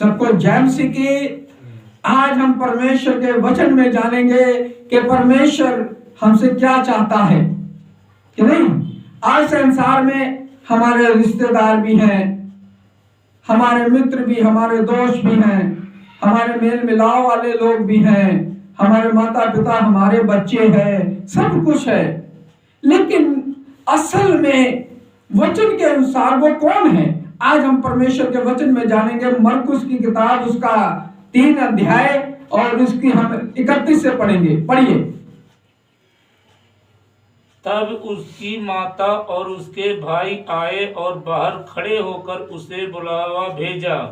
सबको जय मसीह की। आज हम परमेश्वर के वचन में जानेंगे कि परमेश्वर हमसे क्या चाहता है कि नहीं। आज संसार में हमारे रिश्तेदार भी हैं, हमारे मित्र भी, हमारे दोस्त भी हैं, हमारे मेल मिलाव वाले लोग भी हैं, हमारे माता पिता, हमारे बच्चे हैं, सब कुछ है। लेकिन असल में वचन के अनुसार वो कौन है? आज हम परमेश्वर के वचन में जानेंगे। मरकुस की किताब उसका 3 अध्याय और उसकी हम 31 से पढ़ेंगे। पढ़िए। तब उसकी माता और उसके भाई आए और बाहर खड़े होकर उसे बुलावा भेजा।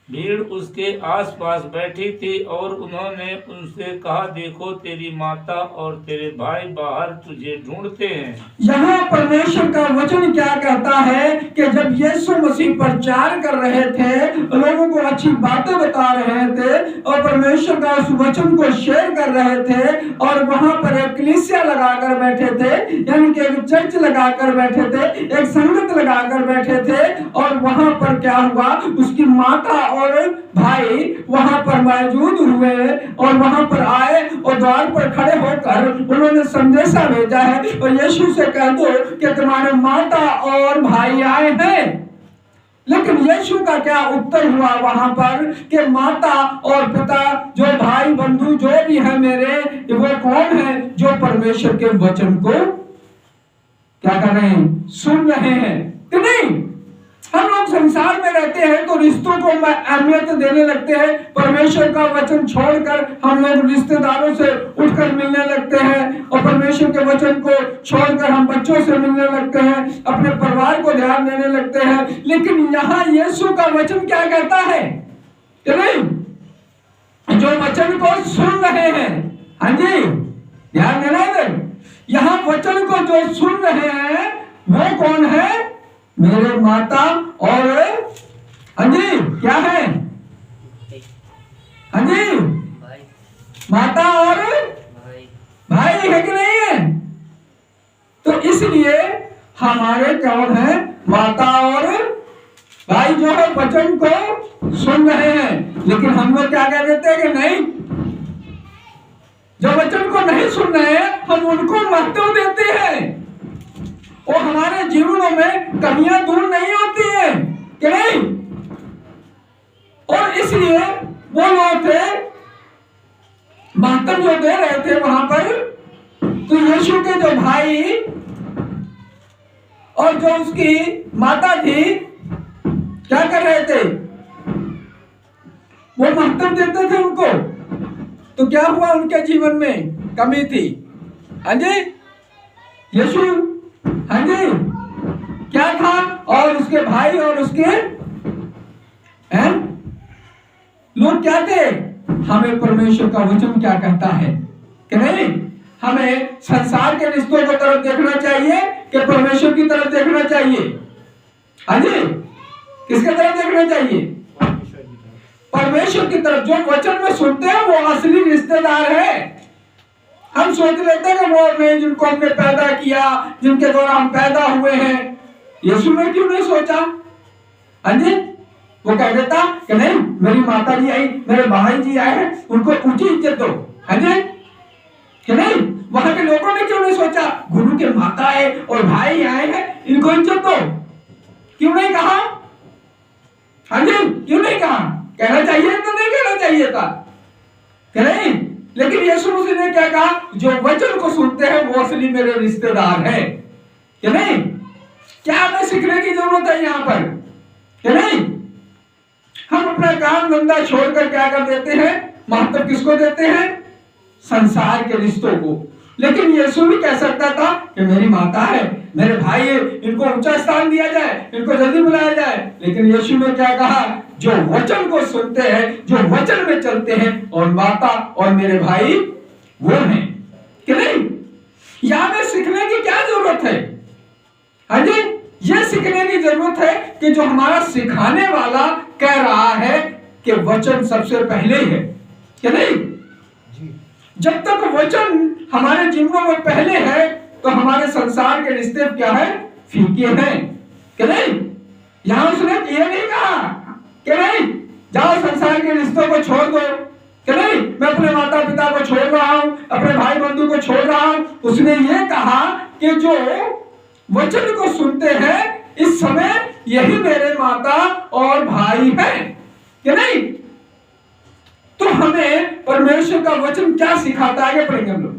भीड़ उसके आसपास बैठी थी और उन्होंने उनसे कहा, देखो तेरी माता और तेरे भाई बाहर तुझे ढूंढते हैं। यहाँ परमेश्वर का वचन क्या कहता है कि जब यीशु मसीह प्रचार कर रहे थे, लोगों को अच्छी बातें बता रहे थे और परमेश्वर का उस वचन को शेयर कर रहे थे, और वहां पर एक कलीसिया लगाकर बैठे थे, यानी कि एक चर्च लगाकर बैठे थे, एक संगत लगाकर बैठे थे, और वहां पर क्या हुआ, उसकी माता और भाई वहां पर मौजूद हुए और वहां पर आए और द्वार पर खड़े होकर उन्होंने संदेशा भेजा है, और यीशु से कह दो कि तुम्हारे माता और भाई आए हैं। लेकिन यीशु का क्या उत्तर हुआ वहां पर कि माता और पिता, जो भाई बंधु जो भी है मेरे, वो कौन है? जो परमेश्वर के वचन को क्या कर रहे हैं? सुन रहे हैं कि नहीं। हम लोग संसार में रहते हैं तो रिश्तों को अहमियत देने लगते हैं। परमेश्वर का वचन छोड़कर हम लोग रिश्तेदारों से उठकर मिलने लगते हैं, और परमेश्वर के वचन को छोड़कर हम बच्चों से मिलने लगते हैं, अपने परिवार को ध्यान देने लगते हैं। लेकिन यहाँ यीशु का वचन क्या कहता है कि नहीं, जो वचन को सुन रहे हैं, हाँ जी ध्यान देना है, यहाँ वचन को जो सुन रहे हैं वो कौन है? मेरे माता और हाँ जी क्या है? हाँ जी माता और भाई है कि नहीं है? तो इसलिए हमारे कौन है? माता और भाई जो है वचन को सुन रहे हैं। लेकिन हम लोग क्या कह देते हैं कि नहीं, जो वचन को नहीं सुन रहे हैं हम उनको महत्व देते हैं, और हमारे जीवनों में कमियां दूर नहीं होती हैं कि नहीं। और इसलिए वो लोग थे, महत्व जो दे रहे थे वहां पर, तो यीशु के जो भाई और जो उसकी माता थी क्या कर रहे थे? वो महत्व देते थे उनको। तो क्या हुआ? उनके जीवन में कमी थी। हाँ जी यीशु, हाँ जी क्या था? और उसके भाई और उसके हैं लोग क्या थे? हमें परमेश्वर का वचन क्या कहता है कि नहीं, हमें संसार के रिश्तों की तरफ देखना चाहिए कि परमेश्वर की तरफ देखना चाहिए? हाँ जी किसके तरफ देखना चाहिए? परमेश्वर की तरफ। जो वचन में सुनते हैं वो असली रिश्तेदार है। हम सोच लेते हैं कि वो ने जिनको हमने पैदा किया, जिनके द्वारा हम पैदा हुए हैं, यीशु ने क्यों नहीं सोचा? हाँ जी वो कह देता कि नहीं, मेरी माता जी आई, मेरे भाई जी आए हैं, उनको ऊंची इज्जत दो। हाँ जी कि नहीं, वहां के लोगों ने क्यों नहीं सोचा गुरु के माता है और भाई आए हैं, इनको इज्जत दो? क्यों नहीं कहा? हाँ जी क्यों नहीं कहा? कहना चाहिए तो नहीं कहना चाहिए था कि नहीं। लेकिन यीशु मसीह ने क्या कहा? जो वचन को सुनते हैं वो असली मेरे रिश्तेदार हैं कि नहीं। क्या हमें सीखने की जरूरत है यहाँ पर कि नहीं? हम अपना काम धंधा छोड़कर क्या कर देते हैं? महत्व किसको देते हैं? संसार के रिश्तों को। लेकिन यीशु भी कह सकता था कि मेरी माता है, मेरे भाई है, इनको ऊंचा स्थान दिया जाए, इनको जल्दी बुलाया जाए। लेकिन यीशु ने क्या कहा? जो वचन को सुनते हैं, जो वचन में चलते हैं, और माता और मेरे भाई वो हैं कि नहीं। यहां में सीखने की क्या जरूरत है? हाँ जी ये सीखने की जरूरत है कि जो हमारा सिखाने वाला कह रहा है कि वचन सबसे पहले है कि नहीं। जब तक वचन हमारे जीवनों में पहले है तो हमारे संसार के रिश्ते क्या है? फीके हैं कि नहीं। यहां उसने ये नहीं कहा कि नहीं हूँ, अपने भाई बंधु को छोड़ रहा हूँ। उसने ये कहा कि जो वचन को सुनते हैं इस समय यही मेरे माता और भाई हैं, कि नहीं? तो हमें परमेश्वर का वचन क्या सिखाता है, पढ़ेंगे हम लोग।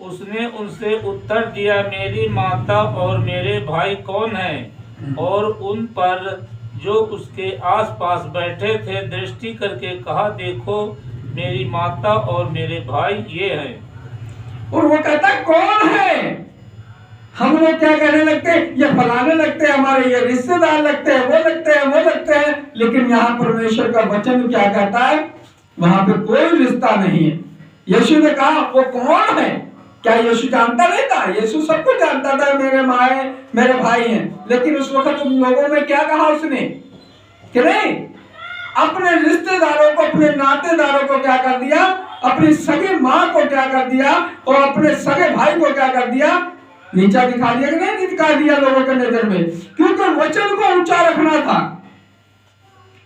उसने उनसे उत्तर दिया, मेरी माता और मेरे भाई कौन हैं? और उन पर जो उसके आसपास बैठे थे दृष्टि करके कहा, देखो मेरी माता और मेरे भाई ये हैं। और वो कहता कौन है? हम लोग क्या कहने लगते हैं, ये फलाने लगते हैं, हमारे ये रिश्तेदार लगते हैं, वो लगते हैं, वो लगते हैं। लेकिन यहाँ परमेश्वर का वचन क्या कहता है? वहां पे कोई रिश्ता नहीं है। यीशु ने कहा वो कौन है? क्या यीशु जानता नहीं था? यीशु सब कुछ जानता था, मेरे माँ है, मेरे भाई हैं। लेकिन उस वक्त उन लोगों में क्या कहा उसने, कि नहीं, अपने रिश्तेदारों को, अपने नातेदारों को क्या कर दिया, अपनी सगे माँ को क्या कर दिया, और अपने सगे भाई को क्या कर दिया, नीचा दिखा दिया, कि नहीं दिखा दिया लोगों के नजर में। क्योंकि वचन को ऊंचा रखना था,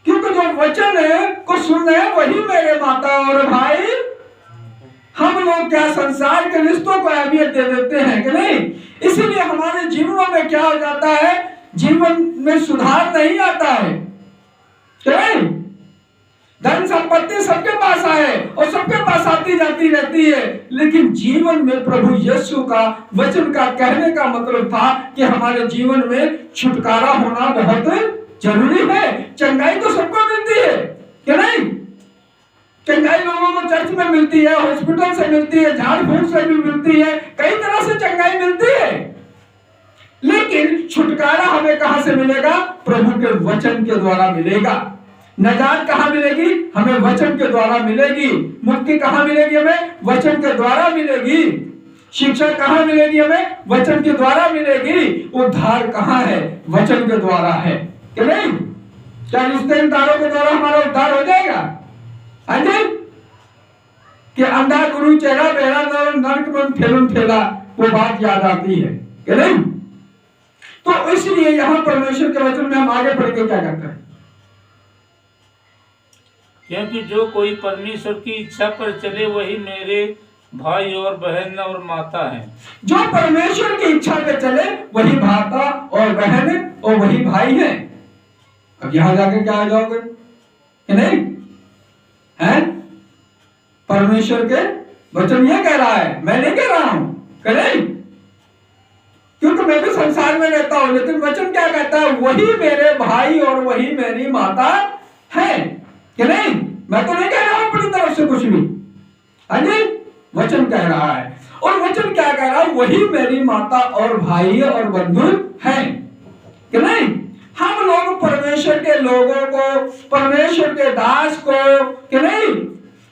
क्योंकि जो वचन को सुन रहे हैं वही मेरे माता और भाई। हम लोग क्या संसार के रिश्तों को अहमियत दे देते हैं, कि नहीं? इसीलिए हमारे जीवनों में क्या हो जाता है, जीवन में सुधार नहीं आता है, नहीं? धन संपत्ति सबके पास आए और सबके पास आती जाती रहती है, लेकिन जीवन में प्रभु यीशु का वचन का कहने का मतलब था कि हमारे जीवन में छुटकारा होना बहुत जरूरी है। चंगाई तो सबको मिलती है, कि नहीं? चंगाई लोगों को चर्च में मिलती है, हॉस्पिटल से मिलती है, झाड़ फूक से भी मिलती है, कई तरह से चंगाई मिलती है। लेकिन छुटकारा हमें कहां से मिलेगा? प्रभु के वचन के द्वारा मिलेगा। नजात कहां मिलेगी? हमें वचन के द्वारा मिलेगी। मुक्ति कहां मिलेगी? हमें वचन के द्वारा मिलेगी। शिक्षा कहां मिलेगी? हमें वचन के द्वारा मिलेगी। उद्धार कहां है? वचन के द्वारा है, कि नहीं? क्या रिश्तेदारों के द्वारा हमारा उद्धार हो जाएगा? कि अंधा गुरु चेहरा बेहरा नरक में फेलन फैला, वो बात याद आती है, कि नहीं? तो इसलिए यहां परमेश्वर के वचन में हम आगे बढ़ के क्या करते हैं, क्योंकि जो कोई परमेश्वर की इच्छा पर चले वही मेरे भाई और बहन और माता है। जो परमेश्वर की इच्छा पे चले वही माता और बहन और वही भाई है। अब यहां जाकर क्या आ जाओगे, कि नहीं? है परमेश्वर के वचन ये कह रहा है, मैं नहीं कह रहा हूं, कि नहीं? क्योंकि मैं भी संसार में रहता हूं, लेकिन वचन क्या कहता है? वही मेरे भाई और वही मेरी माता है, कि नहीं? मैं तो नहीं कह रहा हूं अपनी तरफ से कुछ भी, हाँ जी, वचन कह रहा है। और वचन क्या कह रहा है? वही मेरी माता और भाई और बंधु हैं, कि नहीं? हम लोग परमेश्वर के लोगों को, परमेश्वर के दास को, कि नहीं,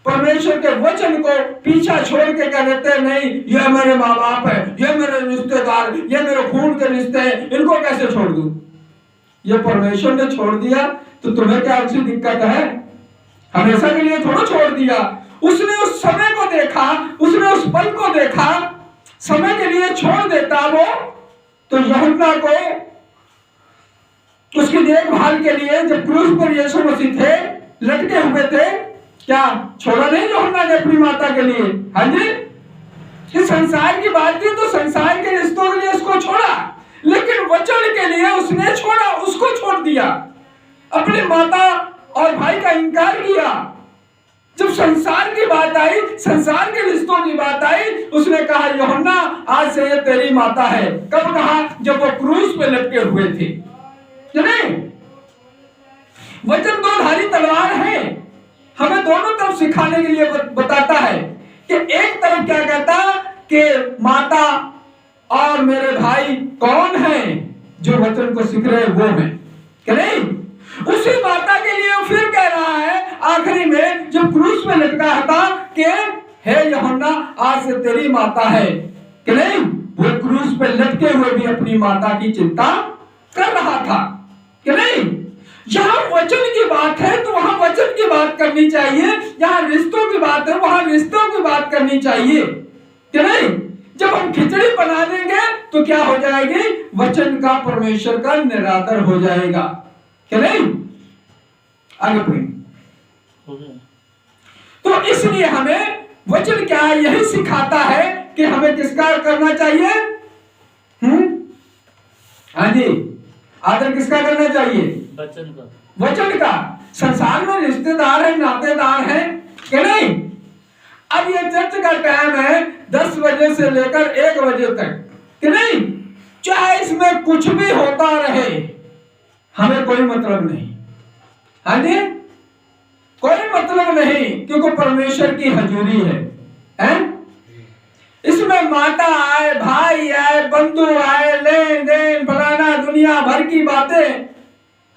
परमेश्वर के वचन को पीछा छोड़ के कह देते हैं, नहीं ये मेरे माँ बाप है, ये मेरे रिश्तेदार, ये मेरे खून के रिश्ते हैं, इनको कैसे छोड़ दूं? ये परमेश्वर ने छोड़ दिया तो तुम्हें क्या उसकी दिक्कत है? हमेशा के लिए थोड़ा छोड़ दिया। उसने उस समय को देखा, उसने उस पल को देखा, समय के लिए छोड़ देता वो तो यूहन्ना को उसकी देखभाल के लिए, जब क्रूस पर यीशु मसीह थे, लटके हुए थे, क्या छोड़ा नहीं यूहन्ना ने अपनी माता के लिए? हाँ जी, इस संसार की बात थी तो संसार के रिश्तों के लिए उसको छोड़ा, लेकिन वचन के लिए उसने छोड़ा, उसको छोड़ दिया, अपनी माता और भाई का इनकार किया। जब संसार की बात आई, संसार के रिश्तों की बात आई, उसने कहा यूहन्ना आज से ये तेरी माता है। कब कहा? जब वो क्रूस पे लटके हुए थे, नहीं? वचन दो धारी तलवार है, हमें दोनों तरफ सिखाने के लिए बताता है कि एक तरफ क्या कहता कि माता और मेरे भाई कौन हैं? जो वचन को सीख रहे वो हैं, कि नहीं? उसी माता के लिए फिर कह रहा है आखिरी में, जब क्रूस में लटका था, कि हे यूहन्ना आज से तेरी माता है, कि नहीं? वो क्रूस पे लटके हुए भी अपनी माता की चिंता कर रहा था, कि नहीं? जहां वचन की बात है तो वहां वचन की बात करनी चाहिए, जहां रिश्तों की बात है वहां रिश्तों की बात करनी चाहिए, कि नहीं? जब हम खिचड़ी बना देंगे तो क्या हो जाएगी? वचन का, परमेश्वर का निरादर हो जाएगा, कि नहीं? आगे पढ़ेंगे। हो गया। तो इसलिए हमें वचन क्या है, यही सिखाता है कि हमें किसका करना चाहिए। हाँ जी, आदर किसका करना चाहिए, वचन का। वचन का। संसार में रिश्तेदार है, नातेदार है कि नहीं। अब ये चर्च का टाइम है 10 बजे से लेकर 1 बजे तक कि नहीं, चाहे इसमें कुछ भी होता रहे हमें कोई मतलब नहीं। हाँ जी, कोई मतलब नहीं, क्योंकि परमेश्वर की हजूरी है? इसमें माता आए, भाई आए, बंधु आए, लेन देन फलाना दुनिया भर की बातें,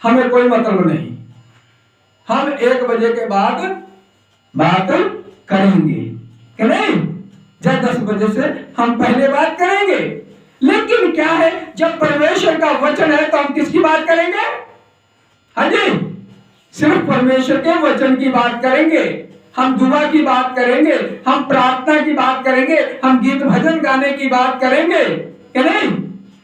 हमें कोई मतलब नहीं। हम 1 बजे के बाद बात करेंगे कि नहीं, या 10 बजे से हम पहले बात करेंगे। लेकिन क्या है, जब परमेश्वर का वचन है तो हम किसकी बात करेंगे। हाँ जी, सिर्फ परमेश्वर के वचन की बात करेंगे, हम दुआ की बात करेंगे, हम प्रार्थना की बात करेंगे, हम गीत भजन गाने की बात करेंगे कि नहीं।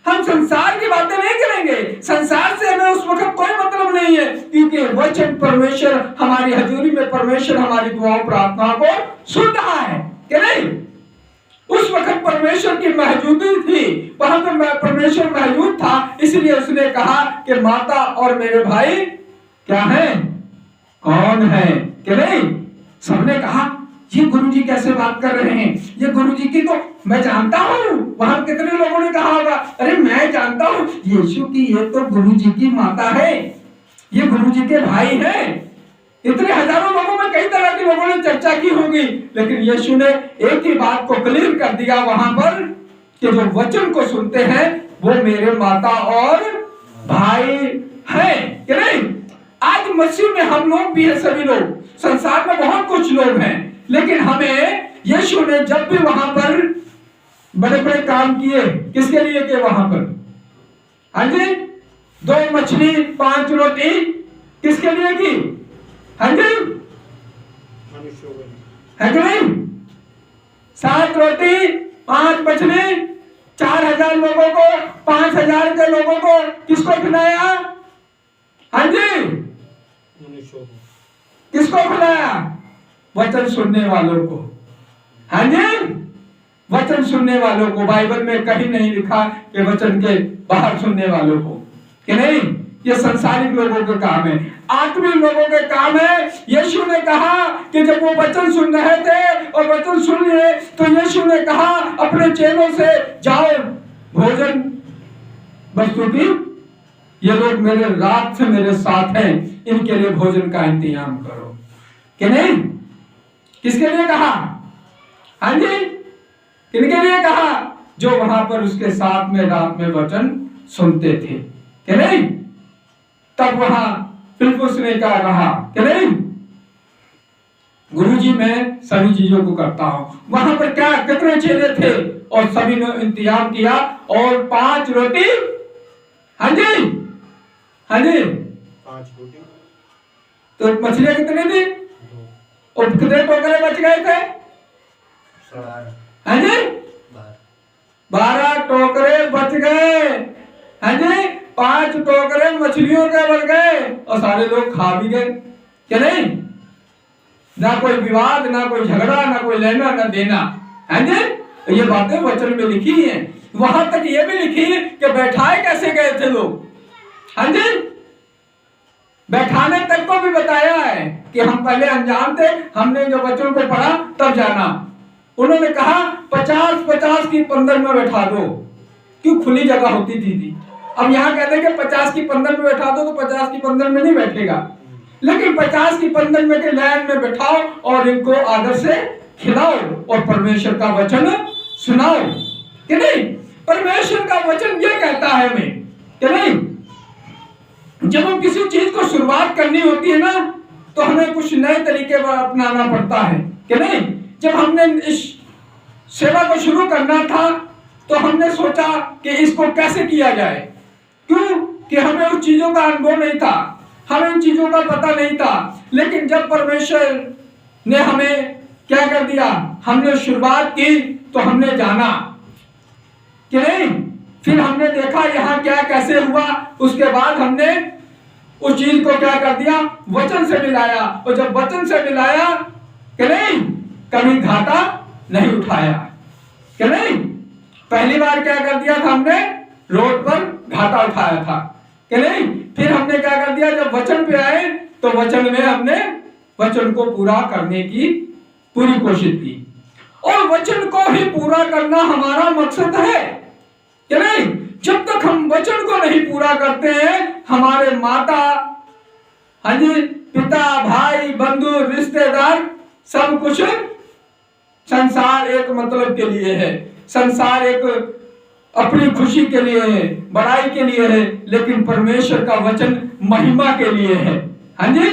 हम संसार की बातें नहीं करेंगे। संसार से हमें उस वक्त कोई मतलब नहीं है, क्योंकि वचन परमेश्वर हमारी हजूरी में, परमेश्वर हमारी दुआओं प्रार्थनाओं को सुन रहा है कि नहीं। उस वक्त परमेश्वर की मौजूदगी थी, वहां पर परमेश्वर मौजूद था, इसलिए उसने कहा कि माता और मेरे भाई क्या है, कौन है कि नहीं। सबने कहा ये गुरुजी कैसे बात कर रहे हैं, ये गुरुजी की तो मैं जानता हूँ। वहां कितने लोगों ने कहा होगा, अरे मैं जानता हूँ यीशु की ये तो गुरुजी की माता है, ये गुरुजी के भाई हैं। इतने हजारों लोगों में कई तरह के लोगों ने चर्चा की होगी, लेकिन यीशु ने एक ही बात को क्लियर कर दिया वहां पर कि जो वचन को सुनते हैं वो मेरे माता और भाई हैं कि नहीं। आज मसीह में हम लोग भी हैं, सभी लोग, संसार में बहुत कुछ लोग हैं, लेकिन हमें यीशु ने जब भी वहां पर बड़े बड़े काम किए, किसके लिए किए वहां पर। हाँ जी, 2 मछली 5 रोटी किसके लिए की। हाँ जी, है कि नहीं। 7 रोटी 5 मछली 4000 लोगों को, 5000 के लोगों को किसको खिलाया। हाँ जी, किसको खिलाया, वचन सुनने वालों को। हाँ जी, वचन सुनने वालों को। बाइबल में कहीं नहीं लिखा कि वचन के बाहर सुनने वालों को कि नहीं। ये संसारिक लोगों के काम है, आत्मिक लोगों के काम है। यीशु ने कहा कि जब वो वचन सुन रहे थे और वचन सुन लिए तो यीशु ने कहा अपने चेलों से, जाओ भोजन वस्तु की, ये लोग मेरे रात से मेरे साथ हैं, इनके लिए भोजन का इंतजाम करो कि नहीं। किसके लिए कहा। हाँ जी, किनके लिए कहा, जो वहां पर उसके साथ में रात में वचन सुनते थे कि नहीं। तब वहां फिलिप्पुस ने क्या कहा कि नहीं, गुरुजी मैं सभी चीजों को करता हूं। वहां पर क्या कितने चेले थे और सभी ने इंतजाम किया, और 5 रोटी। हाँ जी, हाँ जी, 5 रोटी। तो मछलियां कितनी थी, और कितने टोकरे बच गए थे। हाँ जी, 12 टोकरे बच गए। हाँ जी, 5 टोकरे मछलियों के बच गए और सारे लोग खा भी गए क्या नहीं। ना कोई विवाद, ना कोई झगड़ा, ना कोई लेना ना देना। हाँ जी, ये बातें वचन में लिखी हैं। वहां तक ये भी लिखी कि बैठाए कैसे गए थे लोग। हाँ जी, बैठाने तक को भी बताया है कि हम पहले अनजान थे, हमने जो वचन को पढ़ा तब जाना। उन्होंने कहा 50-50 की 15 में बैठा दो, क्यों खुली जगह होती थी। अब यहाँ कहते हैं कि 50 की 15 में बैठा दो, तो 50 की 15 में नहीं बैठेगा, लेकिन 50 की 15 में के लाइन में बैठाओ और इनको आदर से खिलाओ और परमेश्वर का वचन सुनाओ कि नहीं। परमेश्वर का वचन ये कहता है हमें कि नहीं, जब हम किसी चीज को शुरुआत करनी होती है ना, तो हमें कुछ नए तरीके अपनाना पड़ता है कि नहीं। जब हमने इस सेवा को शुरू करना था तो हमने सोचा कि इसको कैसे किया जाए, क्यों कि हमें उस चीजों का अनुभव नहीं था, हमें उन चीजों का पता नहीं था। लेकिन जब परमेश्वर ने हमें क्या कर दिया, हमने शुरुआत की तो हमने जाना कि नहीं, फिर हमने देखा यहाँ क्या कैसे हुआ, उसके बाद हमने उस चीज को क्या कर दिया, वचन से मिलाया, और जब वचन से मिलाया कि नहीं, कभी घाटा नहीं उठाया कि नहीं। पहली बार क्या कर दिया था हमने, रोड पर घाटा उठाया था कि नहीं। फिर हमने क्या कर दिया, जब वचन पे आए तो वचन में हमने वचन को पूरा करने की पूरी कोशिश की, और वचन को ही पूरा करना हमारा मकसद है कि नहीं। जब तक हम वचन को नहीं पूरा करते हैं, हमारे माता, हाँ जी, पिता, भाई, बंधु, रिश्तेदार, सब कुछ संसार एक मतलब के लिए है, संसार एक अपनी खुशी के लिए है, बड़ाई के लिए है, लेकिन परमेश्वर का वचन महिमा के लिए है, हाँ जी,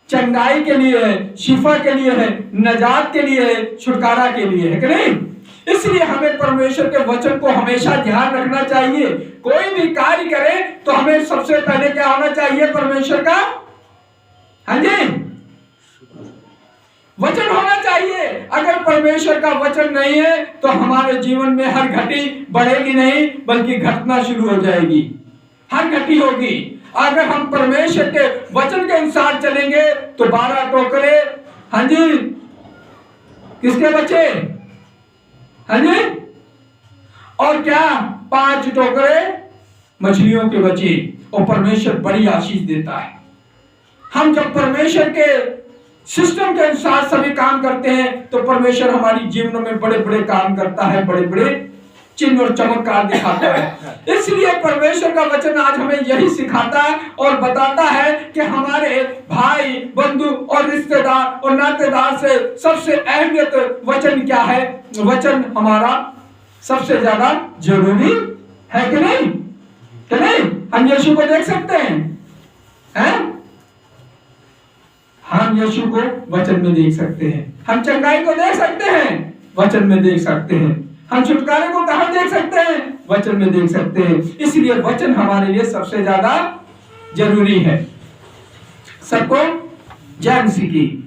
चंगाई के लिए है, शिफा के लिए है, नजात के लिए है, छुटकारा के लिए है कि नहीं। इसलिए हमें परमेश्वर के वचन को हमेशा ध्यान रखना चाहिए। कोई भी कार्य करे तो हमें सबसे पहले क्या होना चाहिए, परमेश्वर का, हाँ जी, वचन होना चाहिए। अगर परमेश्वर का वचन नहीं है तो हमारे जीवन में हर घटी बढ़ेगी नहीं, बल्कि घटना शुरू हो जाएगी, हर घटी होगी। अगर हम परमेश्वर के वचन के अनुसार चलेंगे तो 12 टोकरे, हाँ जी, किसके बचे, हाँ जी, और क्या 5 टोकरे मछलियों के बचे, और परमेश्वर बड़ी आशीष देता है। हम जब परमेश्वर के सिस्टम के अनुसार सभी काम करते हैं तो परमेश्वर हमारी जीवन में बड़े बड़े काम करता है, बड़े बड़े चिन्ह और चमत्कार दिखाता है। इसलिए परमेश्वर का वचन आज हमें यही सिखाता है और बताता है कि हमारे भाई, बंधु और रिश्तेदार और नातेदार से सबसे अहमियत वचन क्या है। वचन हमारा सबसे ज्यादा जरूरी है कि नहीं, कि नहीं। हम यीशु को देख सकते हैं, हम यीशु को वचन में देख सकते हैं, हम चंगाई को देख सकते हैं, वचन में देख सकते हैं, हम छुटकारे को कहां देख सकते हैं, वचन में देख सकते हैं। इसलिए वचन हमारे लिए सबसे ज्यादा जरूरी है। सबको जय मसीह की।